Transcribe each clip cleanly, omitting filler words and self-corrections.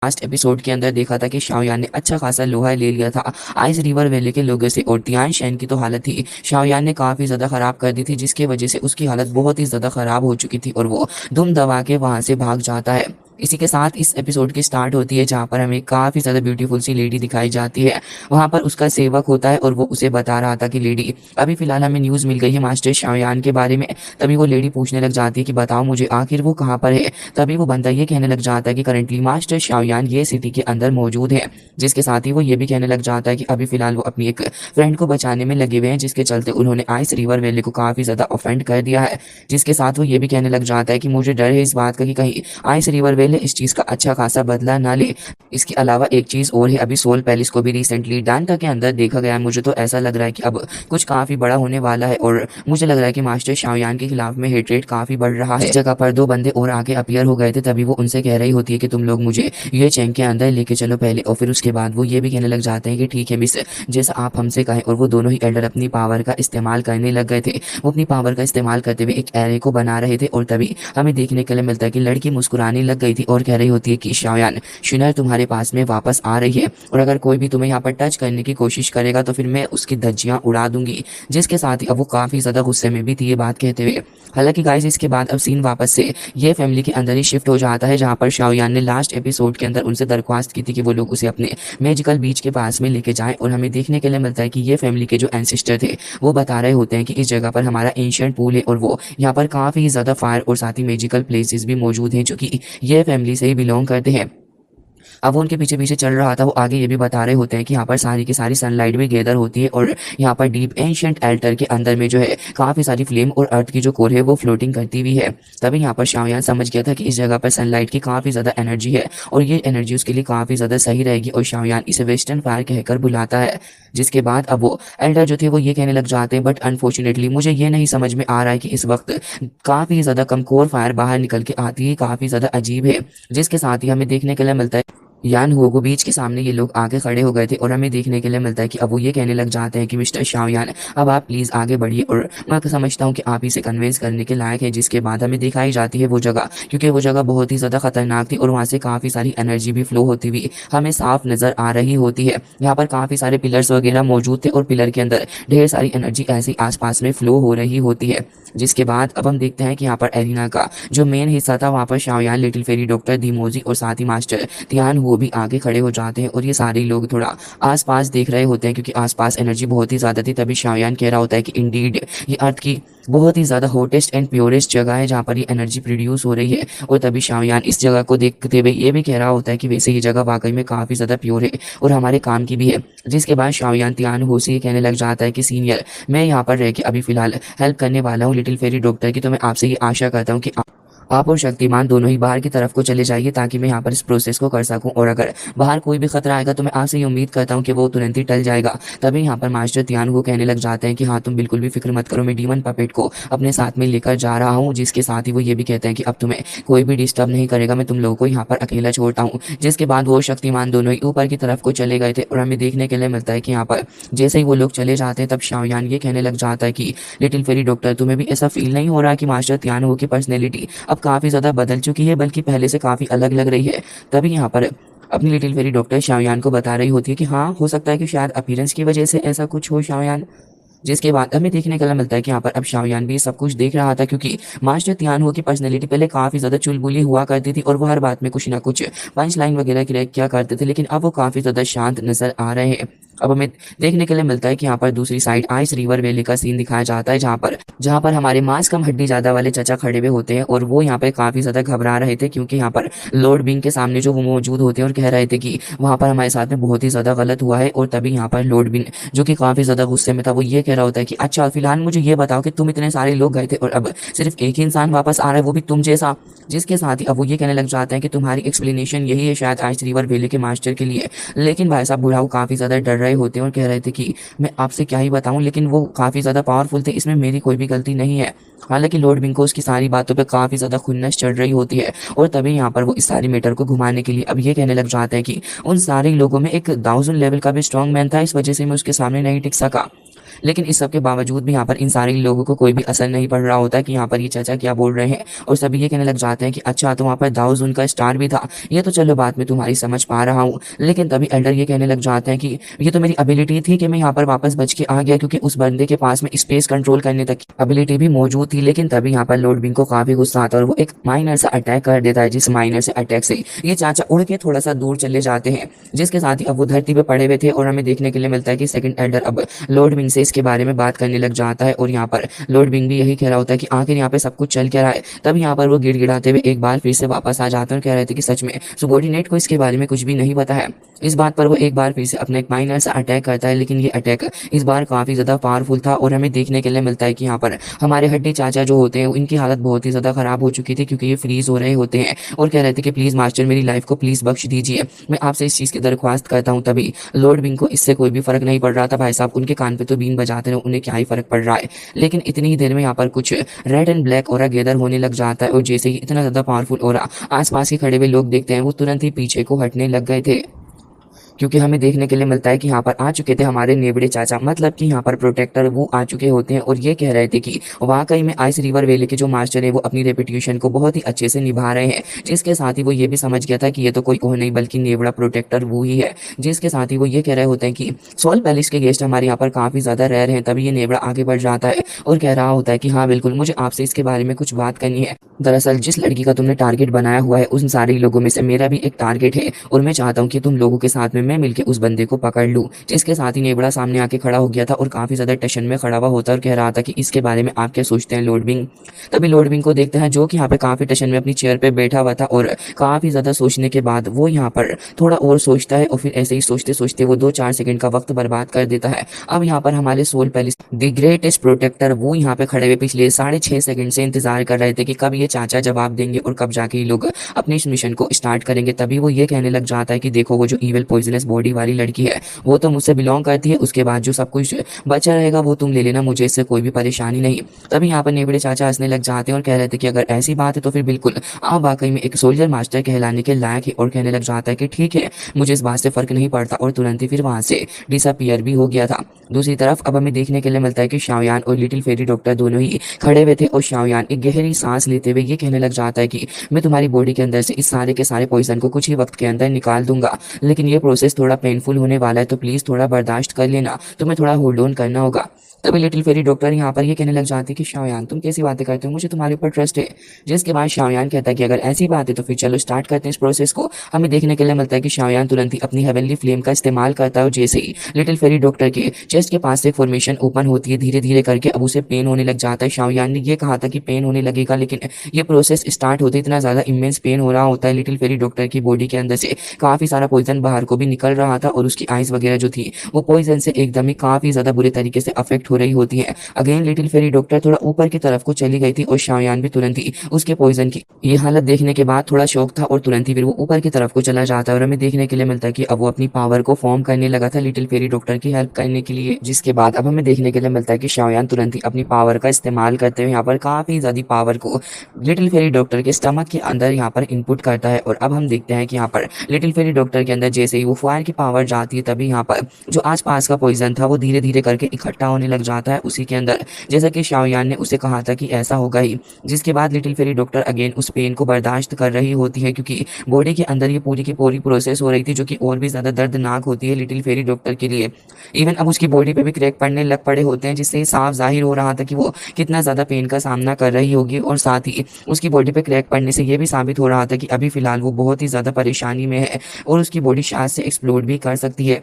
Last episode के अंदर देखा था कि शाओयान ने अच्छा खासा लोहा ले लिया था आइस रिवर वैली के लोगों से और तियान शेन की तो हालत थी शाओयान ने काफ़ी ज़्यादा ख़राब कर दी थी जिसकी वजह से उसकी हालत बहुत ही ज़्यादा ख़राब हो चुकी थी और वो दुम दबा के वहाँ से भाग जाता है। इसी के साथ इस एपिसोड की स्टार्ट होती है जहाँ पर हमें काफ़ी ज़्यादा ब्यूटीफुल सी लेडी दिखाई जाती है। वहाँ पर उसका सेवक होता है और वो उसे बता रहा था कि लेडी अभी फ़िलहाल हमें न्यूज़ मिल गई है मास्टर शाओयान के बारे में। तभी वो लेडी पूछने लग जाती है कि बताओ मुझे आखिर वो कहाँ पर है। तभी वो बंदा ये कहने लग जाता है कि करंटली मास्टर शाओयान ये सिटी के अंदर मौजूद है। जिसके साथ ही वो ये भी कहने लग जाता है कि अभी फ़िलहाल वो अपनी एक फ्रेंड को बचाने में लगे हुए हैं जिसके चलते उन्होंने आइस रिवर वैली को काफ़ी ज़्यादा ऑफेंड कर दिया है। जिसके साथ वो ये भी कहने लग जाता है कि मुझे डर है इस बात का कि कहीं आइस रिवर वैली इस चीज़ का अच्छा खासा बदला ना ले। इसके अलावा एक चीज़ और है, अभी सोल पैलेस को भी रिसेंटली डांटा के अंदर देखा गया है। मुझे तो ऐसा लग रहा है कि अब कुछ काफ़ी बड़ा होने वाला है और मुझे लग रहा है कि मास्टर शाओयान के खिलाफ में हेट रेट काफ़ी बढ़ रहा है। इस जगह पर दो बंदे और आगे अपीयर हो गए थे तभी वो उनसे कह रही होती है कि तुम लोग मुझे ये चैन के अंदर लेके चलो पहले और फिर उसके बाद वो ये भी कहने लग जाते हैं कि ठीक है मिस, जैसा आप हमसे कहें। और वो दोनों ही एल्डर अपनी पावर का इस्तेमाल करने लग गए थे। वो अपनी पावर का इस्तेमाल करते हुए एक एरे को बना रहे थे और तभी हमें देखने के लिए मिलता है कि लड़की मुस्कुराने लग गई थी और कह रही होती है कि शाओयान शिनर तुम्हारे पास में वापस आ रही है और अगर कोई भी तुम्हें यहाँ पर टच करने की कोशिश करेगा तो फिर मैं उसकी धज्जियाँ उड़ा दूंगी। जिसके साथ ही अब वो काफ़ी ज़्यादा गुस्से में भी थी ये बात कहते हुए। हालांकि गाइस इसके बाद अब सीन वापस से ये फैमिली के अंदर ही शिफ्ट हो जाता है जहाँ पर शाओयान ने लास्ट एपिसोड के अंदर उनसे दरख्वास्त की थी कि वो लोग उसे अपने मैजिकल बीच के पास में लेके जाएं और हमें देखने के लिए मिलता है कि ये फैमिली के जो एंसेस्टर थे वो बता रहे होते हैं कि इस जगह पर हमारा एंशिएंट पूल है और वो यहाँ पर काफ़ी ज़्यादा फायर और साथ ही मैजिकल प्लेसेस भी मौजूद हैं जो कि ये फैमिली से ही बिलोंग करते हैं। अब वो उनके पीछे पीछे चल रहा था। वो आगे ये भी बता रहे होते हैं कि यहाँ पर सारी की सारी सनलाइट भी गैदर होती है और यहाँ पर डीप एंशिएंट एल्टर के अंदर में जो है काफ़ी सारी फ्लेम और अर्थ की जो कोर है वो फ्लोटिंग करती हुई है। तभी यहाँ पर शाओयान समझ गया था कि इस जगह पर सनलाइट की काफ़ी ज़्यादा एनर्जी है और ये एनर्जी उसके लिए काफ़ी ज़्यादा सही रहेगी और शाओयान इसे वेस्टर्न फायर कहकर बुलाता है। जिसके बाद अब वो एल्डर जो थे वो ये कहने लग जाते हैं बट अनफॉर्चुनेटली मुझे ये नहीं समझ में आ रहा है कि इस वक्त काफ़ी ज़्यादा कम कोर फायर बाहर निकल के आती है, काफ़ी ज़्यादा अजीब है। जिसके साथ ही हमें देखने के लिए मिलता है यान हुओगो बीच के सामने ये लोग आगे खड़े हो गए थे और हमें देखने के लिए मिलता है कि अब वो ये कहने लग जाते हैं कि मिस्टर शाओयान अब आप प्लीज़ आगे बढ़िए और मैं समझता हूँ कि आप इसे कन्विंस करने के लायक है। जिसके बाद हमें दिखाई जाती है वो जगह, क्योंकि वो जगह बहुत ही ज़्यादा खतरनाक थी और वहाँ से काफ़ी सारी एनर्जी भी फ्लो होती हुई हमें साफ नज़र आ रही होती है। यहाँ पर काफ़ी सारे पिलर्स वगैरह मौजूद थे और पिलर के अंदर ढेर सारी एनर्जी ऐसी आसपास में फ्लो हो रही होती है। जिसके बाद अब हम देखते हैं कि यहाँ पर एरिना का जो मेन हिस्सा था वहाँ पर शाओयान, लिटिल फेरी डॉक्टर धीमोजी और साथ ही मास्टर तियान वो भी आगे खड़े हो जाते हैं और ये सारे लोग थोड़ा आसपास देख रहे होते हैं क्योंकि आसपास एनर्जी बहुत ही ज़्यादा थी। तभी शाओयान कह रहा होता है कि इंडीड ये अर्थ की बहुत ही ज़्यादा हॉटेस्ट एंड प्योरेस्ट जगह है जहाँ पर ये एनर्जी प्रोड्यूस हो रही है। और तभी शाओयान इस जगह को देखते हुए ये भी कह रहा होता है कि वैसे ये जगह वाकई में काफ़ी ज़्यादा प्योर है और हमारे काम की भी है। जिसके बाद शाओयान तियान हो से ये कहने लग जाता है कि सीनियर मैं यहाँ पर रह के अभी फ़िलहाल हेल्प करने वाला हूँ लिटिल फेरी डॉक्टर की, तो मैं आपसे ये आशा करता हूँ कि आप और शक्तिमान दोनों ही बाहर की तरफ को चले जाइए ताकि मैं यहाँ पर इस प्रोसेस को कर सकूं और अगर बाहर कोई भी खतरा आएगा तो मैं आपसे ये उम्मीद करता हूँ कि वो तुरंत ही टल जाएगा। तभी यहाँ पर मास्टर तियान को कहने लग जाते हैं कि हाँ तुम बिल्कुल भी फिक्र मत करो, मैं डीमन पपेट को अपने साथ में लेकर जा रहा हूँ। जिसके साथ ही वो ये भी कहते हैं कि अब तुम्हें कोई भी डिस्टर्ब नहीं करेगा, मैं तुम लोगों को यहाँ पर अकेला छोड़ता हूँ। जिसके बाद वो शक्तिमान दोनों ही ऊपर की तरफ को चले गए थे और हमें देखने के लिए मिलता है कि यहाँ पर जैसे ही वो लोग चले जाते हैं तब शाओयान ये कहने लग जाता है कि लिटिल फेरी डॉक्टर तुम्हें भी ऐसा फील नहीं हो रहा कि मास्टर तियान की पर्सनैलिटी अब काफ़ी ज़्यादा बदल चुकी है बल्कि पहले से काफ़ी अलग लग रही है। तभी यहाँ पर अपनी लिटिल फेरी डॉक्टर शाओयान को बता रही होती है कि हाँ हो सकता है कि शायद अपीयरेंस की वजह से ऐसा कुछ हो शाओयान। जिसके बाद हमें देखने के लिए मिलता है कि यहाँ पर अब शाओयान भी सब कुछ देख रहा था क्योंकि मास्टर तियान की पर्सनैलिटी पहले काफ़ी ज़्यादा चुलबुली हुआ करती थी और वो हर बात में कुछ ना कुछ पंच लाइन वगैरह क्रैक किया करते थे, लेकिन अब वो काफ़ी ज़्यादा शांत नजर आ रहे हैं। अब हमें देखने के लिए मिलता है कि यहाँ पर दूसरी साइड आइस रिवर वैली का सीन दिखाया जाता है जहाँ पर हमारे मांस कम हड्डी ज़्यादा वाले चचा खड़े हुए होते हैं और वो यहाँ पे काफ़ी ज़्यादा घबरा रहे थे क्योंकि यहाँ पर लॉर्ड बिंग के सामने जो वो मौजूद होते हैं और कह रहे थे कि वहाँ पर हमारे साथ में बहुत ही ज़्यादा गलत हुआ है। और तभी यहाँ पर लॉर्ड बिंग जो कि काफ़ी ज़्यादा गुस्से में था वो ये कह रहा होता है कि अच्छा फिलहाल मुझे ये बताओ कि तुम इतने सारे लोग गए थे और अब सिर्फ एक ही इंसान वापस आ रहा है वो भी तुम जैसा। जिसके साथ ही अब वो ये कहने लग जाते हैं कि तुम्हारी एक्सप्लेनेशन यही है शायद आइस रिवर वैली के मास्टर के लिए। लेकिन भाई साहब बुढ़ाऊ काफ़ी ज़्यादा डर रहे होते हैं और कह रहे थे कि मैं आपसे क्या ही बताऊं, लेकिन वो काफ़ी ज़्यादा पावरफुल थे, इसमें मेरी कोई भी गलती नहीं है। हालांकि लॉर्ड बिंग को उसकी सारी बातों पे काफ़ी ज़्यादा खुन्नस चढ़ रही होती है और तभी यहाँ पर वो इस सारी मैटर को घुमाने के लिए अब ये कहने लग जाते हैं कि उन सारे लोगों में एक 1000 लेवल का भी स्ट्रॉन्ग मैन था, इस वजह से मैं उसके सामने नहीं टिक सका। लेकिन इस सब के बावजूद भी यहाँ पर इन सारे लोगों को कोई भी असर नहीं पड़ रहा होता कि यहाँ पर ये चाचा क्या बोल रहे हैं, और सभी ये कहने लग जाते हैं कि अच्छा तो वहाँ पर दाऊद उनका स्टार भी था, ये तो चलो बात में तुम्हारी समझ पा रहा हूँ। लेकिन तभी एल्डर ये कहने लग जाते हैं कि ये तो मेरी एबिलिटी थी कि मैं यहाँ पर वापस बच के आ गया, क्योंकि उस बंदे के पास में स्पेस कंट्रोल करने तक की एबिलिटी भी मौजूद थी। लेकिन तभी यहाँ पर लॉर्ड विंग को काफी गुस्सा आता है और वो एक माइनर सा अटैक कर देता है, जिस माइनर से अटैक से ये चाचा उड़ के थोड़ा सा दूर चले जाते हैं, जिसके साथ ही अब वो धरती पे पड़े हुए थे। और हमें देखने के लिए मिलता है कि सेकंड एल्डर अब लॉर्ड विंग से इसके बारे में बात करने लग जाता है, और यहाँ पर लॉर्ड विंग भी यही कह रहा होता है कि आखिर यहाँ पे सब कुछ चल क्या रहा है। तब यहाँ पर वो गिड़गिड़ाते हुए एक बार फिर से वापस आ जाते हैं और कह रहे थे कि सच में सुबॉर्डिनेट को इसके बारे में कुछ भी नहीं पता है। इस बात पर वो एक बार फिर से अपना एक माइनर सा अटैक करता है, लेकिन ये अटैक इस बार काफी ज्यादा पावरफुल था। और हमें देखने के लिए मिलता है कि यहाँ पर हमारे हड्डी चाचा जो होते हैं इनकी हालत बहुत ही ज्यादा खराब हो चुकी थी, क्योंकि ये फ्रीज हो रहे होते हैं और कह रहे थे कि प्लीज मास्टर मेरी लाइफ को प्लीज बख्श दीजिए, मैं आपसे इस चीज की दरख्वास्त करता हूँ। तभी लॉर्ड विंग को इससे कोई भी फर्क नहीं पड़ रहा था। भाई साहब उनके कान पे तो बीन बजाते रहे, उन्हें क्या ही फर्क पड़ रहा है। लेकिन इतनी ही देर में यहाँ पर कुछ red and black aura gather होने लग जाता है, और जैसे ही इतना ज्यादा पावरफुल ऑरा आसपास के खड़े हुए लोग देखते हैं वो तुरंत ही पीछे को हटने लग गए थे, क्योंकि हमें देखने के लिए मिलता है कि यहाँ पर आ चुके थे हमारे नेबड़े चाचा, मतलब कि यहाँ पर प्रोटेक्टर वो आ चुके होते हैं। और ये कह रहे थे कि वाकई में आइस रिवर वैली के जो मास्टर है वो अपनी रेपुटेशन को बहुत ही अच्छे से निभा रहे हैं, जिसके साथ ही वो ये भी समझ गया था कि ये तो कोई और नहीं बल्कि नेबड़ा प्रोटेक्टर वो ही है। जिसके साथ ही वो ये कह रहे होते हैं कि सोल पैलेस के गेस्ट हमारे यहाँ पर काफ़ी ज़्यादा रेयर हैं। तभी ये नेबड़ा आगे बढ़ जाता है और कह रहा होता है कि हाँ बिल्कुल, मुझे आपसे इसके बारे में कुछ बात करनी है। दरअसल जिस लड़की का तुमने टारगेट बनाया हुआ है उन सारे लोगों में से मेरा भी एक टारगेट है, और मैं चाहता हूँ कि तुम लोगों के साथ में मैं मिलकर उस बंदे को पकड़ लूं। जिसके साथ ही नेबड़ा सामने आके खड़ा हो गया था और काफी ज्यादा टेंशन में खड़ा हुआ होता और कह रहा था कि इसके बारे में आप क्या सोचते हैं लॉर्ड विंग। तभी लॉर्ड विंग को देखते हैं जो कि यहाँ पे काफी टेंशन में अपनी चेयर पे बैठा हुआ था, और काफी ज्यादा सोचने के बाद वो यहाँ पर थोड़ा और सोचता है, और फिर ऐसे ही सोचते सोचते वो 2-4 सेकंड का वक्त बर्बाद कर देता है। अब यहाँ पर हमारे soul palace the greatest protector वो यहाँ पे खड़े हुए पिछले 6.5 सेकंड से इंतजार कर रहे थे कि कब ये चाचा जवाब देंगे और कब जाके ये लोग अपने इस मिशन को स्टार्ट करेंगे। तभी वो ये कहने लग जाता है कि देखो वो जो इविल पॉइजनस बॉडी वाली लड़की है वो तो मुझसे बिलोंग करती है, उसके बाद जो सब कुछ बचा रहेगा वो तुम ले लेना, मुझे इससे कोई भी परेशानी नहीं। तभी यहाँ पर नेबड़े चाचा हंसने लग जाते हैं और कह रहे थे कि अगर ऐसी बात है तो फिर बिल्कुल आप वाकई में एक सोल्जर मास्टर कहलाने के लायक है। और कहने लग जाता है कि ठीक है, मुझे इस बात से फर्क नहीं पड़ता, और तुरंत ही फिर वहां से डिसअपियर भी हो गया था। दूसरी तरफ अब हमें देखने के लिए मिलता है कि शाओयान और लिटिल फेरी डॉक्टर दोनों ही खड़े हुए थे, और शाओयान एक गहरी सांस लेते हुए ये कहने लग जाता है कि मैं तुम्हारी बॉडी के अंदर से इस सारे के सारे पॉइजन को कुछ ही वक्त के अंदर निकाल दूंगा, लेकिन ये प्रोसेस थोड़ा पेनफुल होने वाला है, तो प्लीज थोड़ा बर्दाश्त कर लेना, तुम्हें थोड़ा होल्ड ऑन करना होगा। तभी लिटिल फेरी डॉक्टर यहाँ पर ये कहने लग जाती है कि शाओयान तुम कैसी बातें करते हो, मुझे तुम्हारे ऊपर ट्रस्ट है। जिसके बाद शाओयान कहता है कि अगर ऐसी बात है तो फिर चलो स्टार्ट करते हैं इस प्रोसेस को। हमें देखने के लिए मिलता है कि शाओयान तुरंत ही अपनी हेवनली फ्लेम का इस्तेमाल करता है, और जैसे ही लिटिल फेरी डॉक्टर के चेस्ट के पास से फॉर्मेशन ओपन होती है धीरे धीरे करके, अब उसे पेन होने लग जाता है। शाओयान ने ये कहा था कि पेन होने लगेगा, लेकिन ये प्रोसेस स्टार्ट होते इतना ज्यादा इमेंस पेन हो रहा होता है लिटिल फेरी डॉक्टर की बॉडी के अंदर से काफी सारा पॉइजन बाहर को भी निकल रहा था, और उसकी आइज वगैरह जो थी वो पॉइजन से एकदम ही काफी ज्यादा बुरे तरीके से अफेक्ट हो रही होती है। अगेन लिटिल फेरी डॉक्टर थोड़ा ऊपर की तरफ को चली गई थी, और शाओयान भी तुरंत ही उसके पॉइजन की ये हालत देखने के बाद थोड़ा शौक था, और तुरंत ही फिर वो ऊपर की तरफ को चला जाता है। और हमें देखने के लिए मिलता है कि अब वो अपनी पावर को फॉर्म करने लगा था लिटिल फेरी डॉक्टर की हेल्प करने के लिए। जिसके बाद अब हमें देखने के लिए मिलता है कि शाओयान तुरंत ही अपनी पावर का इस्तेमाल करते हुए यहाँ पर काफी ज्यादा पावर को लिटिल फेरी डॉक्टर के स्टमक के अंदर यहाँ पर इनपुट करता है। और अब हम देखते हैं कि यहाँ पर लिटिल फेरी डॉक्टर के अंदर जैसे ही वो फायर की पावर जाती है, तभी यहाँ पर जो आसपास का पॉइजन था वो धीरे धीरे करके इकट्ठा होने लग जाता है उसी के अंदर, जैसा कि शाओयान ने उसे कहा था कि ऐसा होगा ही। जिसके बाद लिटिल फेरी डॉक्टर अगेन उस पेन को बर्दाश्त कर रही होती है, क्योंकि बॉडी के अंदर ये पूरी की पूरी प्रोसेस हो रही थी, जो कि और भी ज्यादा दर्दनाक होती है लिटिल फेरी डॉक्टर के लिए। इवन अब उसकी बॉडी पे भी क्रैक पड़ने लग पड़े होते हैं, जिससे साफ जाहिर हो रहा था कि वो कितना ज्यादा पेन का सामना कर रही होगी। और साथ ही उसकी बॉडी पे क्रैक पड़ने से ये भी साबित हो रहा था कि अभी फिलहाल वो बहुत ही ज्यादा परेशानी में है, और उसकी बॉडी शायद से एक्सप्लोड भी कर सकती है।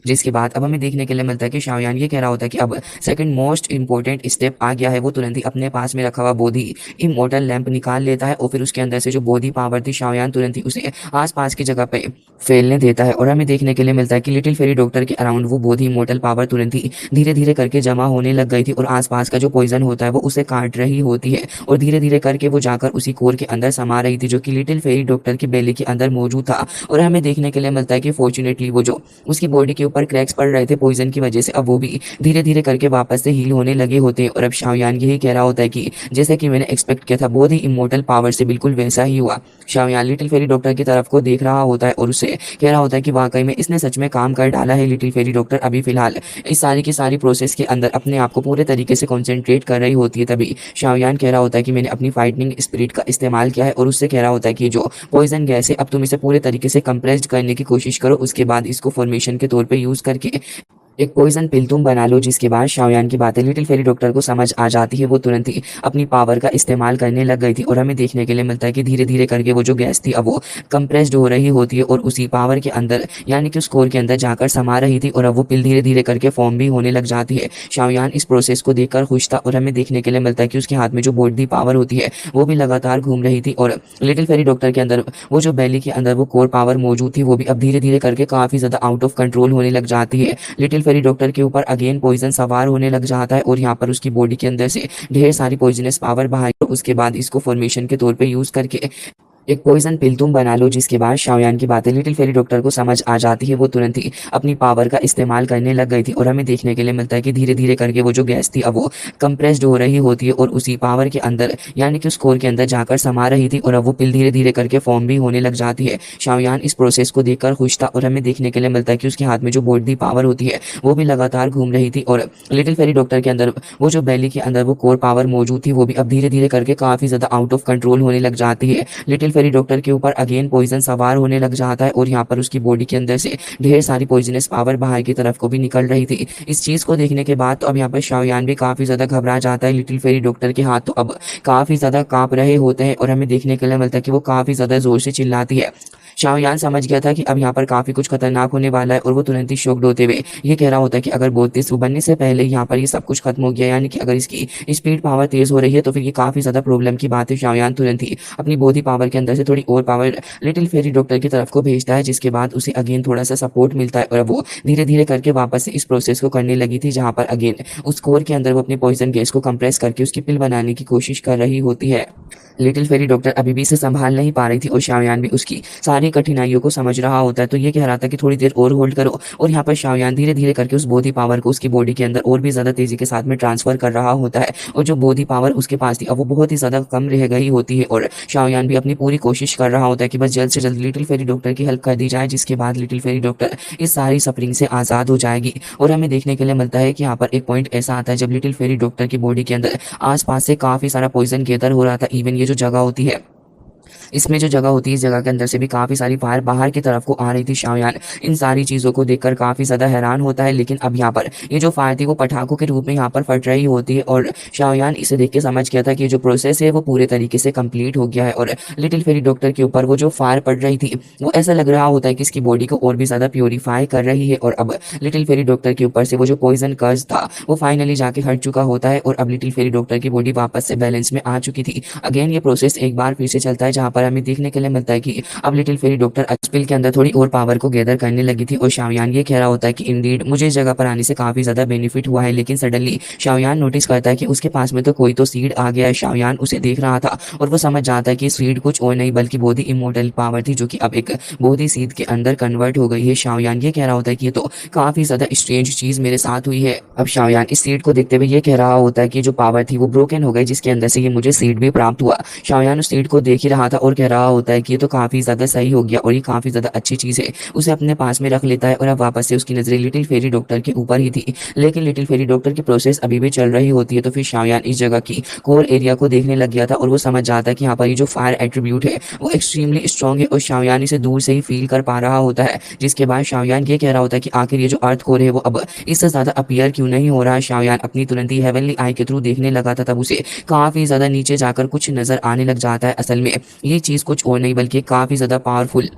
जिसके बाद अब हमें देखने के लिए मिलता है कि शाओयान ये कह रहा होता है कि अब सेकंड मोस्ट इंपॉर्टेंट स्टेप आ गया है। वो तुरंत ही अपने पास में रखा हुआ बोधी इमोर्टल लैंप निकाल लेता है, और फिर उसके अंदर से जो बोधी पावर थी शाओयान तुरंत ही उसे आसपास की जगह पे फैलने देता है। और हमें देखने के लिए मिलता है कि लिटिल फेरी डॉक्टर के अराउंड वो बोधी इमोर्टल पावर तुरंत ही धीरे धीरे करके जमा होने लग गई थी, और आसपास का जो पॉइजन होता है वो उसे काट रही होती है, और धीरे धीरे करके वो जाकर उसी कोर के अंदर समा रही थी, जो कि लिटिल फेरी डॉक्टर की बेली के अंदर मौजूद था। और हमें देखने के लिए मिलता है कि फॉर्चुनेटली वो जो उसकी बॉडी के ऊपर क्रैक्स पड़ रहे थे पॉइजन की वजह से, अब वो भी धीरे धीरे करके वापस से हील होने लगे होते हैं। और अब शाओयान यही कह रहा होता है कि जैसे कि मैंने एक्सपेक्ट किया था, बहुत ही इमोर्टल पावर से बिल्कुल वैसा ही हुआ। शाओयान लिटिल फेरी डॉक्टर की तरफ को देख रहा होता है और उससे कह रहा होता है कि वाकई में इसने सच में काम कर डाला है। लिटिल फेरी डॉक्टर अभी फिलहाल इस सारी की सारी प्रोसेस के अंदर अपने आप को पूरे तरीके से कॉन्सेंट्रेट कर रही होती है। तभी शाओयान कह रहा होता है कि मैंने अपनी फाइटिंग स्पिरिट का इस्तेमाल किया है और उससे कह रहा होता है कि जो पॉइजन गैस है, अब तुम इसे पूरे तरीके से कंप्रेस्ड करने की कोशिश करो, उसके बाद इसको फॉर्मेशन के तौर पे यूज़ करके एक पॉइजन पिल तुम बना लो। जिसके बाद शाओयान की बातें लिटिल फेरी डॉक्टर को समझ आ जाती है। वो तुरंत ही अपनी पावर का इस्तेमाल करने लग गई थी और हमें देखने के लिए मिलता है कि धीरे धीरे करके वो जो गैस थी अब वो कंप्रेस्ड हो रही होती है और उसी पावर के अंदर यानी कि उस कोर के अंदर जाकर समा रही थी और अब वो पिल धीरे धीरे करके फॉर्म भी होने लग जाती है। शाओयान इस प्रोसेस को देखकर खुश था और हमें देखने के लिए मिलता है कि उसके हाथ में जो बॉडी पावर होती है वो भी लगातार घूम रही थी और लिटिल फेरी डॉक्टर के अंदर वो जो बेली के अंदर वो कोर पावर मौजूद थी वो भी अब धीरे धीरे करके काफ़ी ज़्यादा आउट ऑफ कंट्रोल होने लग जाती है। लिटिल फेरी डॉक्टर के ऊपर अगेन पॉइजन सवार होने लग जाता है और यहाँ पर उसकी बॉडी के अंदर से ढेर सारी पॉइजनस पावर बाहर, उसके बाद इसको फॉर्मेशन के तौर पे यूज़ करके एक पॉइजन पिल तुम बना लो। जिसके बाद शाओयान की बातें लिटिल फेरी डॉक्टर को समझ आ जाती है। वो तुरंत ही अपनी पावर का इस्तेमाल करने लग गई थी और हमें देखने के लिए मिलता है कि धीरे धीरे करके वो जो गैस थी अब वो कंप्रेस्ड हो रही होती है और उसी पावर के अंदर यानी कि उस कोर के अंदर जाकर समा रही थी और अब वो पिल धीरे धीरे करके फॉर्म भी होने लग जाती है। शाओयान इस प्रोसेस को देखकर खुश था और हमें देखने के लिए मिलता है कि उसके हाथ में जो बॉडी पावर होती है वो भी लगातार घूम रही थी और लिटिल फेरी डॉक्टर के अंदर वो जो बेली के अंदर वो कोर पावर मौजूद थी वो भी अब धीरे धीरे करके काफ़ी ज़्यादा आउट ऑफ कंट्रोल होने लग जाती है। लिटिल फेरी डॉक्टर के ऊपर अगेन पॉइजन सवार होने लग जाता है और यहाँ पर उसकी बॉडी के अंदर से ढेर सारी पॉइजनस पावर बाहर की तरफ को भी निकल रही थी। इस चीज़ को देखने के बाद तो अब यहाँ पर शाओयान भी काफ़ी ज़्यादा घबरा जाता है। लिटिल फेरी डॉक्टर के हाथ तो अब काफ़ी ज़्यादा काँप रहे होते हैं और हमें देखने के लिए मिलता है कि वो काफ़ी ज़्यादा ज़ोर से चिल्लाती है। शाओयान समझ गया था कि अब यहाँ पर काफ़ी कुछ खतरनाक होने वाला है और वो तुरंत ही शॉक्ड होते हुए ये कह रहा होता है कि अगर बहुत तेज बनने से पहले यहाँ पर ये सब कुछ खत्म हो गया, यानी कि अगर इसकी स्पीड पावर तेज़ हो रही है तो फिर ये काफ़ी ज़्यादा प्रॉब्लम की बात है। शाओयान तुरंत ही अपनी बॉडी पावर के अंदर से थोड़ी और पावर लिटिल फेरी डॉक्टर की तरफ को भेजता है, जिसके बाद उसे अगेन थोड़ा सा सपोर्ट मिलता है और वो धीरे धीरे करके वापस से इस प्रोसेस को करने लगी थी, जहाँ पर अगेन उस कोर के अंदर वो अपनी पॉइजन गैस को कंप्रेस करके उसकी पिल बनाने की कोशिश कर रही होती है। लिटिल फेरी डॉक्टर अभी भी इसे संभाल नहीं पा रही थी और शाओयान भी उसकी सारी कठिनाइयों को समझ रहा होता है। तो ये कह रहा था कि थोड़ी देर और होल्ड करो और यहाँ पर शाओयान धीरे धीरे करके उस बॉडी पावर को उसकी बॉडी के अंदर और भी ज़्यादा तेज़ी के साथ में ट्रांसफर कर रहा होता है और जो बॉडी पावर उसके पास थी अब वो बहुत ही ज़्यादा कम रह गई होती है और शाओयान भी अपनी पूरी कोशिश कर रहा होता है कि बस जल्द से जल्द लिटिल फेरी डॉक्टर की हेल्प कर दी जाए, जिसके बाद लिटिल फेरी डॉक्टर इस सारी सफरिंग से आज़ाद हो जाएगी। और हमें देखने के लिए मिलता है कि यहाँ पर एक पॉइंट ऐसा आता है जब लिटिल फेरी डॉक्टर की बॉडी के अंदर आसपास से काफ़ी सारा पॉइजन गैदर हो रहा था। इवन ये जो जगह होती है, इसमें जो जगह होती है, इस जगह के अंदर से भी काफ़ी सारी फायर बाहर की तरफ को आ रही थी। शाओयान इन सारी चीज़ों को देखकर काफ़ी ज़्यादा हैरान होता है, लेकिन अब यहाँ पर ये जो फायर थी वो पटाखों के रूप में यहाँ पर फट रही होती है और शाओयान इसे देख के समझ गया था कि जो प्रोसेस है वो पूरे तरीके से कंप्लीट हो गया है। और लिटिल फेरी डॉक्टर के ऊपर वो जो फायर पड़ रही थी वो ऐसा लग रहा होता है कि इसकी बॉडी को और भी ज़्यादा प्योरीफाई कर रही है और अब लिटिल फेरी डॉक्टर के ऊपर से वो जो पॉइजन कर्ज था वो फाइनली जाके हट चुका होता है और अब लिटिल फेरी डॉक्टर की बॉडी वापस से बैलेंस में आ चुकी थी। अगेन ये प्रोसेस एक बार फिर से चलता है, जहाँ पर हमें देखने के लिए मिलता है कि अब लिटिल फेरी डॉक्टर एक्सपिल के अंदर थोड़ी और पावर को गैदर करने लगी थी और शाओयान ये कह रहा होता है कि इंडीड मुझे इस जगह पर आने से काफ़ी ज़्यादा बेनिफिट हुआ है। लेकिन सडनली शाओयान नोटिस करता है कि उसके पास में तो कोई तो सीड आ गया है। शाओयान उसे देख रहा था और वो समझ जाता है कि सीड कुछ और नहीं बल्कि बोधी इमोर्टल पावर थी, जो कि अब एक बोधी सीड के अंदर कन्वर्ट हो गई है। शाओयान ये कह रहा होता है कि ये तो काफ़ी ज़्यादा स्ट्रेंज चीज़ मेरे साथ हुई है। अब शाओयान इस सीड को देखते हुए ये कह रहा होता है कि जो पावर थी वो ब्रोकन हो गई, जिसके अंदर से ये मुझे सीड भी प्राप्त हुआ। शाओयान उस सीड को देख ही रहा था और कह रहा होता है कि ये तो काफ़ी ज़्यादा सही हो गया और ये काफ़ी ज़्यादा अच्छी चीज़ है। उसे अपने पास में रख लेता है और अब वापस से उसकी नज़रें लिटिल फेरी डॉक्टर के ऊपर ही थी, लेकिन लिटिल फेरी डॉक्टर की प्रोसेस अभी भी चल रही होती है। तो फिर शाओयान इस जगह की कोर एरिया को देखने लग गया था और वो समझ जाता है कि यहाँ पर ये जो फायर एट्रीब्यूट है वो एक्सट्रीमली स्ट्रॉन्ग है और शाओयान इसे दूर से ही फील कर पा रहा होता है। जिसके बाद शाओयान ये कह रहा होता है कि आखिर ये जो अर्थ कोर है वो अब इससे ज़्यादा अपीयर क्यों नहीं हो रहा है। शाओयान अपनी तुरंत ही हेवनली आई के थ्रू देखने लगा था, तब उसे काफ़ी ज़्यादा नीचे जाकर कुछ नज़र आने लग जाता है। असल में ये चीज़ कुछ और नहीं बल्कि काफ़ी ज़्यादा पावरफुल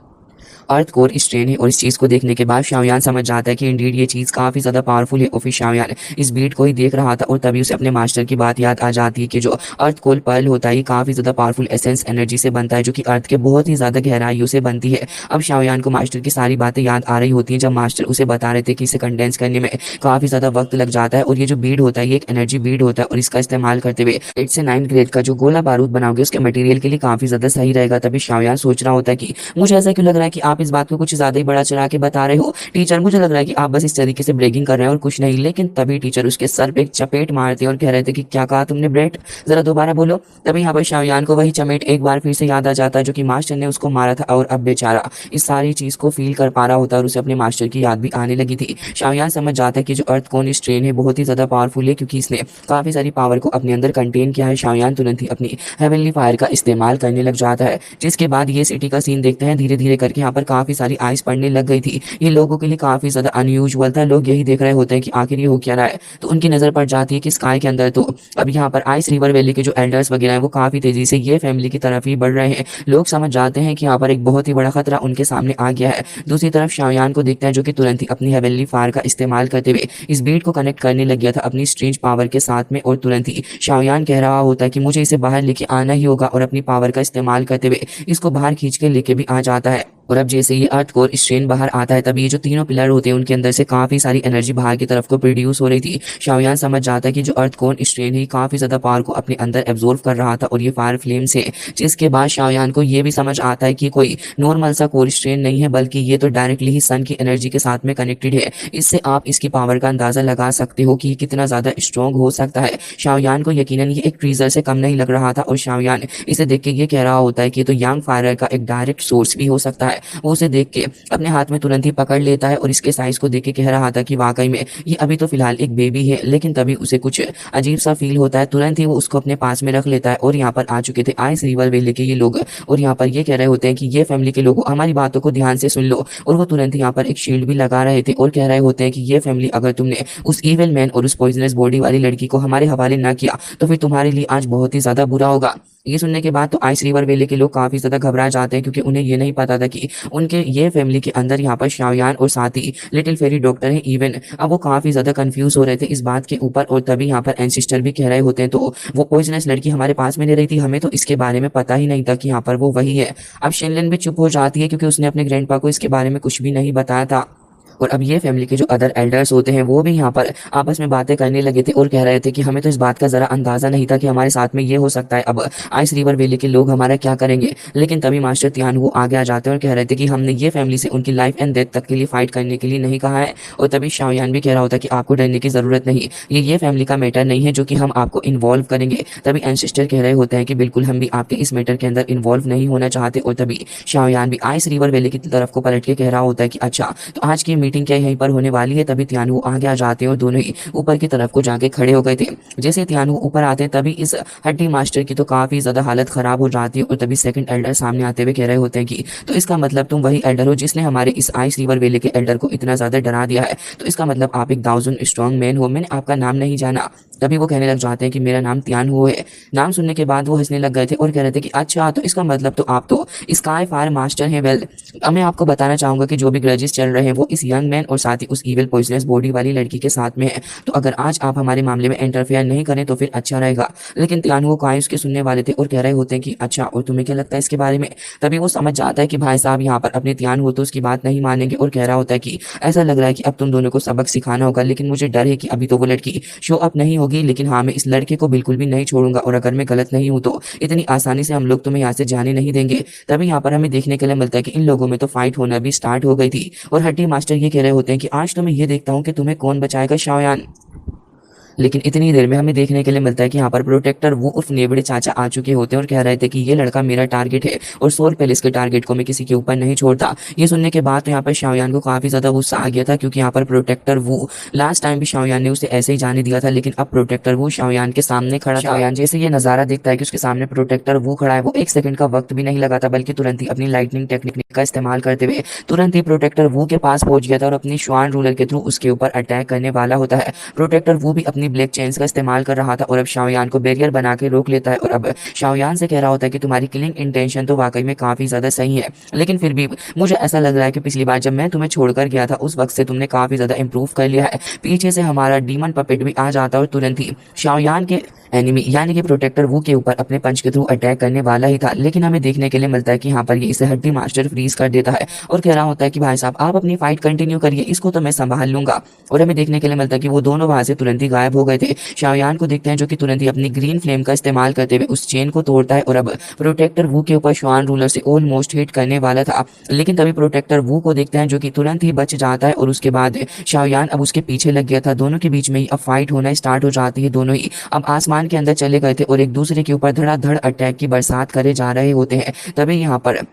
अर्थ कोर स्ट्रेन है और इस चीज़ को देखने के बाद शाओयान समझ जाता है कि इंडीड ये चीज़ काफ़ी ज़्यादा पावरफुल है। और फिर शाओयान इस बीट को ही देख रहा था और तभी उसे अपने मास्टर की बात याद आ जाती है कि जो अर्थ कोर पर्ल होता है काफ़ी ज़्यादा पावरफुल एसेंस एनर्जी से बनता है, जो कि अर्थ के बहुत ही ज़्यादा गहराइयों से बनती है। अब शाओयान को मास्टर की सारी बातें याद आ रही होती हैं जब मास्टर उसे बता रहे थे कि इसे कंडेंस करने में काफ़ी ज़्यादा वक्त लग जाता है और ये जो बीड होता है ये एक एनर्जी बीड होता है और इसका इस्तेमाल करते हुए 8 से 9 ग्रेड का जो गोला बारूद बनाओगे उसके मटेरियल के लिए काफ़ी ज़्यादा सही रहेगा। तभी शाओयान सोच रहा होता है कि मुझे ऐसा क्यों लग रहा है कि आप इस बात को कुछ ज़्यादा ही बड़ा चढ़ा के बता रहे हो। टीचर, मुझे लग रहा है कि आप बस इस तरीके से ब्रेकिंग कर रहे हैं और कुछ नहीं। लेकिन तभी टीचर उसके सर पे एक चपेट मारते और कह रहे थे कि क्या कहा तुमने ब्रेट, ज़रा दोबारा बोलो। तभी यहाँ पर शाओयान को वही चमेट एक बार फिर से याद आ जाता है जो कि मास्टर ने उसको मारा था, और अब बेचारा इस सारी चीज़ को फील कर पा रहा होता है और उसे अपने मास्टर की याद भी आने लगी थी। शाओयान समझ जाता है कि जो अर्थ कोन स्ट्रेन है बहुत ही ज़्यादा पावरफुल है, क्योंकि इसने काफ़ी सारी पावर को अपने अंदर कंटेन किया है। शाओयान तुरंत ही अपनी हेवनली फायर का इस्तेमाल करने लग जाता है, जिसके बाद ये सिटी का सीन देखते हैं। धीरे धीरे करके यहाँ पर काफ़ी सारी आइस पड़ने लग गई थी। ये लोगों के लिए काफ़ी ज़्यादा अनयूजुअल था। लोग यही देख रहे होते हैं कि आखिर ये हो क्या रहा है। तो उनकी नज़र पड़ जाती है कि स्काई के अंदर तो अब यहाँ पर आइस रिवर वैली के जो एल्डर्स वगैरह हैं वो काफ़ी तेज़ी से ये फैमिली की तरफ ही बढ़ रहे हैं। लोग समझ जाते हैं कि यहाँ पर एक बहुत ही बड़ा खतरा उनके सामने आ गया है। दूसरी तरफ शाओयान को देखते हैं जो कि तुरंत ही अपनी हेवनली फायर का इस्तेमाल करते हुए इस बीट को कनेक्ट करने लग गया था अपनी स्ट्रेंज पावर के साथ में, और तुरंत ही शाओयान कह रहा होता है कि मुझे इसे बाहर लेके आना ही होगा, और अपनी पावर का इस्तेमाल करते हुए इसको बाहर खींच के लेके भी आ जाता है। और अब जैसे ये अर्थ कोर स्ट्रेन बाहर आता है, तभी ये जो तीनों पिलर होते हैं उनके अंदर से काफ़ी सारी एनर्जी बाहर की तरफ को प्रोड्यूस हो रही थी। शाओयान समझ जाता है कि जो अर्थ कोर स्ट्रेन है काफ़ी ज़्यादा पावर को अपने अंदर एब्जॉर्व कर रहा था, और ये फायर फ्लेम से, जिसके बाद शाओयान को ये भी समझ आता है कि कोई नॉर्मल सा कोर स्ट्रेन नहीं है, बल्कि ये तो डायरेक्टली ही सन की एनर्जी के साथ में कनेक्टेड है। इससे आप इसकी पावर का अंदाज़ा लगा सकते हो कि कितना ज़्यादा स्ट्रॉन्ग हो सकता है। शाओयान को यकीनन ये एक ट्रीजर से कम नहीं लग रहा था, और शाओयान इसे देख के ये कह रहा होता है कि ये तो यांग फायर का एक डायरेक्ट सोर्स भी हो सकता है। वो उसे देख के अपने हाथ में तुरंत ही पकड़ लेता है, और इसके साइज को देख के कह रहा था कि वाकई में ये अभी तो फिलहाल एक बेबी है। लेकिन तभी उसे कुछ अजीब सा फील होता है। तुरंत ही वो उसको अपने पास में रख लेता है, और यहाँ पर आ चुके थे आइस रिवर वैली के ये लोग, और यहाँ पर ये कह रहे होते हैं कि ये फैमिली के लोग हमारी बातों को ध्यान से सुन लो। और वो तुरंत ही यहाँ पर एक शील्ड भी लगा रहे थे और कह रहे होते हैं कि ये फैमिली, अगर तुमने उस इविल मैन और उस पॉइजनस बॉडी वाली लड़की को हमारे हवाले ना किया तो फिर तुम्हारे लिए आज बहुत ही ज़्यादा बुरा होगा। ये सुनने के बाद तो आइस रिवर वैली के लोग काफ़ी ज़्यादा घबरा जाते हैं, क्योंकि उन्हें ये नहीं पता था कि उनके ये फैमिली के अंदर यहाँ पर शाओयान और साथ ही लिटिल फेरी डॉक्टर है इवन। अब वो काफ़ी ज़्यादा कंफ्यूज हो रहे थे इस बात के ऊपर, और तभी यहाँ पर एंसिस्टर भी कह रहे होते हैं तो वो पॉइजनस लड़की हमारे पास में नहीं रही थी, हमें तो इसके बारे में पता ही नहीं था कि यहाँ पर वो वही है। अब शेनलिन भी चुप हो जाती है, क्योंकि उसने अपने ग्रैंडपा को इसके बारे में कुछ भी नहीं बताया था। और अब ये फैमिली के जो अदर एल्डर्स होते हैं वो भी यहाँ पर आपस में बातें करने लगे थे, और कह रहे थे कि हमें तो इस बात का ज़रा अंदाज़ा नहीं था कि हमारे साथ में ये हो सकता है। अब आइस रिवर वैली के लोग हमारा क्या करेंगे। लेकिन तभी मास्टर तियान वो आगे आ जाते हैं और कह रहे थे कि हमने ये फैमिली से उनकी लाइफ एंड डेथ तक के लिए फाइट करने के लिए नहीं कहा है। और तभी शाओयान भी कह रहा होता है कि आपको डरने की ज़रूरत नहीं, ये फैमिली का मैटर नहीं है जो कि हम आपको इन्वॉल्व करेंगे। तभी एंसेस्टर कह रहे होते हैं कि बिल्कुल हम भी आपके इस मैटर के अंदर इन्वॉल्व नहीं होना चाहते। और तभी शाओयान भी आइस रिवर वैली की तरफ को पलट के कह रहा होता है कि अच्छा, तो आज की मीटिंग क्या यहीं पर होने वाली है। तभी तियानु आगे आ जाते हैं और दोनों ही ऊपर की तरफ को जाके खड़े हो गए थे। जैसे तियानु ऊपर आते हैं तभी इस हड्डी मास्टर की तो काफ़ी ज़्यादा हालत ख़राब हो जाती है, और तभी सेकंड एल्डर सामने आते हुए कह रहे होते हैं कि तो इसका मतलब तुम वही एल्डर हो जिसने हमारे इस आइस रिवर वैली के एल्डर को इतना ज़्यादा डरा दिया है। तो इसका मतलब आप एक 1000 स्ट्रॉन्ग मैन हो, मैंने आपका नाम नहीं जाना। तभी वो कहने लग जाते हैं कि मेरा नाम तियानु है। नाम सुनने के बाद वो हंसने लग गए थे और कह रहे थे कि अच्छा, तो इसका मतलब तो आप तो स्काई फायर मास्टर हैं। वेल, अब मैं आपको बताना चाहूँगा कि जो भी ग्रजेस चल रहे हैं वो इस यंग मैन और साथ ही उस इविल पॉइजनस बॉडी वाली लड़की के साथ में है। तो अगर आज आप हमारे मामले में इंटरफेयर नहीं करें तो फिर अच्छा रहेगा। लेकिन तियानु काई उसके सुनने वाले थे और कह रहे होते हैं कि अच्छा, और तुम्हें क्या लगता है इसके बारे में। तभी वो समझ जाता है कि भाई साहब यहाँ पर अपने तियानु हो तो उसकी बात नहीं मानेंगे, और कह रहा होता है कि ऐसा लग रहा है कि अब तुम दोनों को सबक सिखाना होगा। लेकिन मुझे डर है कि अभी तो वो लड़की शो अप नहीं होगी, लेकिन हाँ, मैं इस लड़के को बिल्कुल भी नहीं छोड़ूंगा, और अगर मैं गलत नहीं हूँ तो इतनी आसानी से हम लोग तुम्हें यहाँ से जाने नहीं देंगे। तभी यहाँ पर हमें देखने के लिए मिलता है कि इन लोगों में तो फाइट होना भी स्टार्ट हो गई थी, और हड्डी मास्टर ये कह रहे होते हैं कि आज तो मैं ये देखता हूँ कि तुम्हें कौन बचाएगा शाओयान। लेकिन इतनी देर में हमें देखने के लिए मिलता है कि यहाँ पर प्रोटेक्टर वो उर्फ नेबड़े चाचा आ चुके होते हैं और कह रहे थे कि ये लड़का मेरा टारगेट है और सोल पैलेस के टारगेट को मैं किसी के ऊपर नहीं छोड़ता। ये सुनने के बाद तो यहाँ पर शाओयान को काफ़ी ज़्यादा गुस्सा आ गया था, क्योंकि यहाँ पर प्रोटेक्टर वो लास्ट टाइम भी शाओयान ने उसे ऐसे ही जाने दिया था, लेकिन अब प्रोटेक्टर वो शाओयान के सामने खड़ा था। शाओयान जैसे ये नज़ारा देखता है कि उसके सामने प्रोटेक्टर वो खड़ा है, वो एक सेकंड का वक्त भी नहीं लगाता, बल्कि तुरंत ही अपनी लाइटनिंग टेक्निक का इस्तेमाल करते हुए तुरंत ही प्रोटेक्टर वो के पास पहुंच गया था और अपनी श्वान रूलर के थ्रू उसके ऊपर अटैक करने वाला होता है। प्रोटेक्टर वो भी अपनी ब्लैक चेन्स का इस्तेमाल कर रहा था और अब शाओयान को बैरियर बना के रोक लेता है, और अब शाओयान से कह रहा होता है कि तुम्हारी किलिंग इंटेंशन तो वाकई में काफ़ी ज़्यादा सही है, लेकिन फिर भी मुझे ऐसा लग रहा है कि पिछली बार जब मैं तुम्हें छोड़कर गया था उस वक्त से तुमने काफ़ी ज़्यादा इंप्रूव कर लिया है। पीछे से हमारा डीमन पपेट भी आ जाता और तुरंत ही शाओयान के एनिमी यानी कि प्रोटेक्टर वो के ऊपर अपने पंच के थ्रू अटैक करने वाला ही था, लेकिन हमें देखने के लिए मिलता है कि यहाँ पर ये इसे हड्डी मास्टर फ्रीज कर देता है और कह रहा होता है कि भाई साहब आप अपनी फाइट कंटिन्यू करिए, इसको तो मैं संभाल लूंगा। और हमें देखने के लिए मिलता है कि वो दोनों वहां से तुरंत ही गायब गायब हो गए थे। शाओयान को देखते हैं जो कि तुरंत ही अपनी ग्रीन फ्लेम का इस्तेमाल करते हुए उस चेन को तोड़ता है और अब प्रोटेक्टर वू के ऊपर शुआन रूलर से ऑलमोस्ट हिट करने वाला था, लेकिन तभी प्रोटेक्टर वू को देखते हैं जो कि तुरंत ही बच जाता है और उसके बाद शाओयान अब उसके पीछे लग गया था। दोनों के बीच में ही अब फाइट होना स्टार्ट हो जाती है। दोनों ही अब आसमान के अंदर चले गए थे और एक दूसरे के ऊपर धड़ाधड़ अटैक की बरसात करे जा रहे होते हैं। तभी यहाँ पर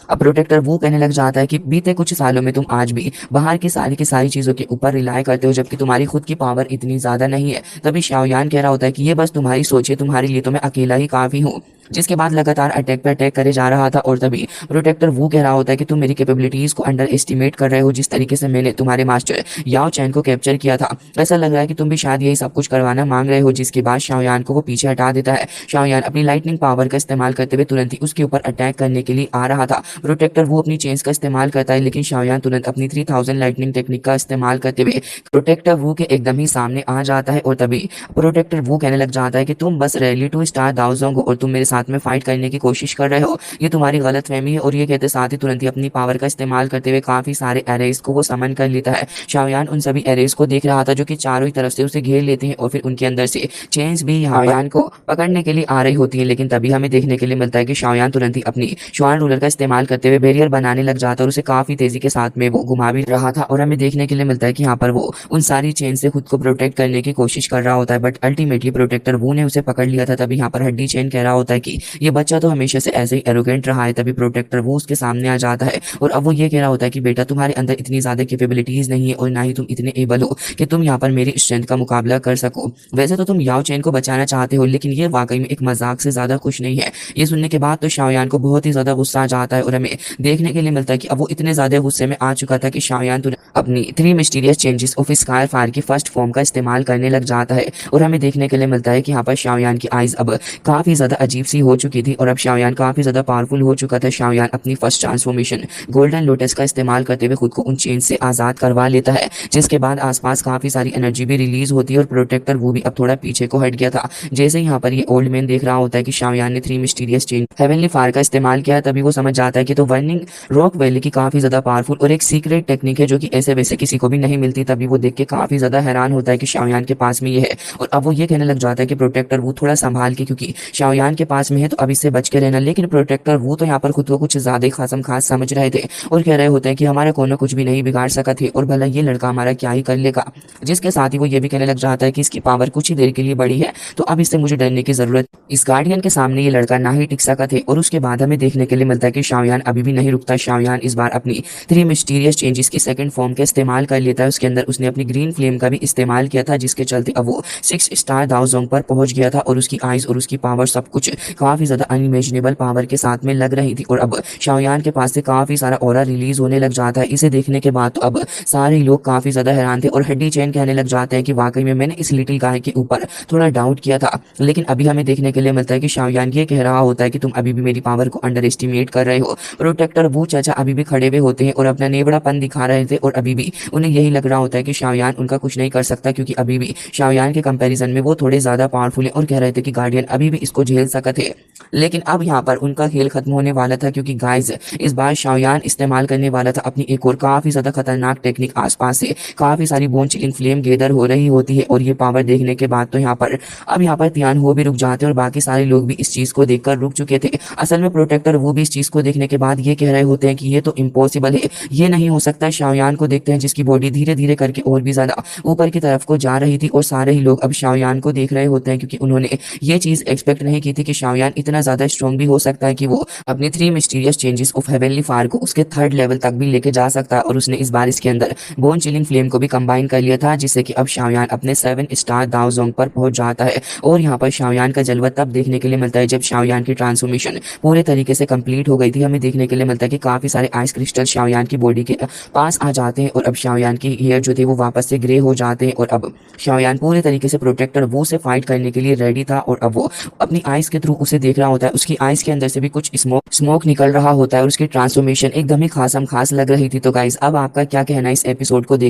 अब प्रोटेक्टर वो कहने लग जाता है कि बीते कुछ सालों में तुम आज भी बाहर की सारी चीज़ों के ऊपर रिलाय करते हो, जबकि तुम्हारी खुद की पावर इतनी ज़्यादा नहीं है। तभी शाओयान कह रहा होता है कि ये बस तुम्हारी सोच है, तुम्हारे लिए तो मैं अकेला ही काफ़ी हूँ। जिसके बाद लगातार अटैक पे अटैक करे जा रहा था और तभी प्रोटेक्टर वो कह रहा होता है कि तुम मेरी कैपेबिलिटीज़ को अंडर एस्टिमेट कर रहे हो। जिस तरीके से मैंने तुम्हारे मास्टर याओ चैन को कैप्चर किया था, ऐसा लग रहा है कि तुम भी शायद यही सब कुछ करवाना मांग रहे हो। जिसके बाद शाओयान को वो पीछे हटा देता है। शाओयान अपनी लाइटनिंग पावर का इस्तेमाल करते हुए तुरंत ही उसके ऊपर अटैक करने के लिए आ रहा था। प्रोटेक्टर वो अपनी चेन्स का इस्तेमाल करता है, लेकिन शाओयान तुरंत अपनी 3000 लाइटनिंग टेक्निक का इस्तेमाल करते हुए प्रोटेक्टर वो के एकदम ही सामने आ जाता है और तभी प्रोटेक्टर वो कहने लग जाता है कि तुम बस रेडी टू स्टार दाओजोंग हो और तुम मेरे साथ में फाइट करने की कोशिश कर रहे हो, ये तुम्हारी गलतफहमी है। और ये कहते साथ ही तुरंत ही अपनी पावर का इस्तेमाल करते हुए काफी सारे एरेस को वो समन कर लेता है। शाओयान उन सभी एरेस को देख रहा था जो कि चारों ही तरफ से उसे घेर लेते हैं और फिर उनके अंदर से चेन्स भी शाओयान को पकड़ने के लिए आ रही होती है। लेकिन तभी हमें देखने के लिए मिलता है कि शाओयान तुरंत ही अपनी शुआन रूलर का इस्तेमाल करते हुए बैरियर बनाने लग जाता है और उसे काफी तेजी के साथ में वो घुमा भी रहा था। और हमें देखने के लिए मिलता है कि यहाँ पर वो उन सारी चेन से खुद को प्रोटेक्ट करने की कोशिश कर रहा होता है, बट अल्टीमेटली प्रोटेक्टर वो ने उसे पकड़ लिया था। तभी यहाँ पर हड्डी चेन कह रहा होता है कि ये बच्चा तो हमेशा से ऐसे ही एरोगेंट रहा है। तभी प्रोटेक्टर वो उसके सामने आ जाता है और अब वो ये कह रहा होता है कि बेटा तुम्हारे अंदर इतनी ज्यादा कैपेबिलिटीज नहीं है और ना ही तुम इतने एबल हो कि तुम यहाँ पर मेरी स्ट्रेंथ का मुकाबला कर सको। वैसे तो तुम याओ चेन को बचाना चाहते हो, लेकिन ये वाकई में एक मजाक से ज्यादा कुछ नहीं है। ये सुनने के बाद तो शाओयान को बहुत ही ज्यादा गुस्सा आ जाता है और हमें देखने के लिए मिलता है कि अब वो इतने ज्यादा गुस्से में आ चुका था कि शाओयान तुरंत अपनी 3 mysterious changes of sky fire की फर्स्ट फॉर्म का इस्तेमाल करने लग जाता है। और हमें देखने के लिए मिलता है कि यहाँ पर शाओयान की आइज अब काफी ज्यादा अजीब सी हो चुकी थी और अब शाओयान काफी ज्यादा पावरफुल हो चुका था। शाओयान अपनी फर्स्ट ट्रांसफॉर्मेशन गोल्डन लोटस का इस्तेमाल करते हुए खुद को उन चेन से आजाद करवा लेता है, जिसके बाद आसपास काफी सारी एनर्जी भी रिलीज होती है और प्रोटेक्टर वो भी अब थोड़ा पीछे को हट गया था। जैसे यहाँ पर ये ओल्ड मैन देख रहा होता है कि शाओयान ने 3 मिस्टीरियस चेन हेवनली फायर का इस्तेमाल किया, तभी वो समझ जाता है कि तो वर्निंग रॉक वैली की काफी ज्यादा पावरफुल और एक सीक्रेट टेक्निक है जो कि ऐसे वैसे किसी को भी नहीं मिलती। तभी वो देख के काफी ज्यादा हैरान होता है कि शाओयान के पास में ये है और अब वो ये कहने लग जाता है कि प्रोटेक्टर वो थोड़ा संभाल के, क्योंकि शाओयान के पास में है तो अब इससे बच के रहना। लेकिन प्रोटेक्टर वो तो यहाँ पर खुद को कुछ ज्यादा ही खासम खास समझ रहे थे और कह रहे होते हैं कि हमारा कोनो कुछ भी नहीं बिगाड़ सका थे और भला ये लड़का हमारा क्या ही कर लेगा। जिसके साथ ही वो ये भी कहने लग जाता है कि इसकी पावर कुछ ही देर के लिए बढ़ी है तो अब इससे मुझे डरने की जरूरत। इस गार्डियन के सामने ये लड़का ना ही टिक सका थे। और उसके बाद हमें देखने के लिए मिलता है कि शाओयान अभी भी नहीं रुकता। शाओयान इस बार अपनी 3 मिस्टीरियस चेंजेस की सेकंड फॉर्म का इस्तेमाल कर लेता है। उसके अंदर उसने अपनी ग्रीन फ्लेम का भी इस्तेमाल किया था, जिसके चलते अब वो 6 स्टार दाओजोंग पर पहुंच गया था और उसकी आइज और उसकी पावर सब कुछ काफी ज्यादा अनइमेजिनेबल पावर के साथ में लग रही थी। और अब शाओयान के पास से काफी सारा ऑरा रिलीज होने लग जाता है। इसे देखने के बाद तो अब सारे लोग काफी ज्यादा हैरान थे और हड्डी चैन कहने लग जाते हैं कि वाकई में मैंने इस लिटिल गाय के ऊपर थोड़ा डाउट किया था। लेकिन अभी हमें देखने के लिए मिलता है कि शाओयान ये कह रहा होता है कि तुम अभी भी मेरी पावर को अंडर एस्टिमेट कर रहे हो। प्रोटेक्टर वो चाचा अभी भी खड़े हुए होते हैं और अपना नेबड़ापन दिखा रहे थे और अभी भी उन्हें यही लग रहा होता है कि शाओयान उनका कुछ नहीं कर सकता, क्योंकि अभी भी शाओयान के कंपैरिजन में वो थोड़े ज्यादा पावरफुल है और कह रहे थे कि गार्डियन अभी भी इसको झेल सकते थे। लेकिन अब यहाँ पर उनका खेल खत्म होने वाला था, क्योंकि गाइस इस बार शाओयान इस्तेमाल करने वाला था अपनी एक और काफी ज्यादा खतरनाक टेक्निक। आसपास से काफी सारी बोन चिलिंग फ्लेम गैदर हो रही होती है और ये पावर देखने के बाद तो यहाँ पर तियान हो भी रुक जाते हैं और बाकी सारे लोग भी इस चीज को देखकर रुक चुके थे। असल में प्रोटेक्टर वो भी इस चीज को देखने के बाद ये कह रहे होते हैं कि ये तो इम्पॉसिबल है, ये नहीं हो सकता। शाओयान को देखते हैं जिसकी बॉडी धीरे धीरे करके और भी ज्यादा ऊपर की तरफ को जा रही थी और सारे ही लोग अब शाओयान को देख रहे होते हैं, क्योंकि उन्होंने ये चीज एक्सपेक्ट नहीं की थी कि शाओयान इतना ज्यादा स्ट्रॉन्ग भी हो सकता है कि वो अपने 3 mysterious changes of heavenly fire को उसके 3rd लेवल तक भी लेके जा सकता है। और उसने इस बार इसके अंदर बोन चिलिंग फ्लेम को भी कंबाइन कर लिया था, जिससे कि अब शाओयान अपने 7 स्टार दाओजोंग पर पहुंच जाता है। और यहाँ पर शाओयान का जलवा तब देखने के लिए मिलता है जब शाओयान की ट्रांसफॉर्मेशन पूरे तरीके से कंप्लीट हो गई थी। हमें देखने के लिए मिलता है कि काफी सारे आइस क्रिस्टल शाओयान की बॉडी के पास आ जाते हैं और अब शाओयान की हेयर जो थे वो वापस से ग्रे हो जाते हैं और अब शाओयान पूरे तरीके से प्रोटेक्टर वो से फाइट करने के लिए रेडी था। और अब वो अपनी आइस के थ्रू उसे देख रहा होता है, उसकी आइस के अंदर से भी कुछ स्मोक निकल रहा होता है और उसकी ट्रांसफॉर्मेशन एकदम ही खासम खास लग रही थी। तो गाइस अब आपका क्या कहना है इस एपिसोड को देखने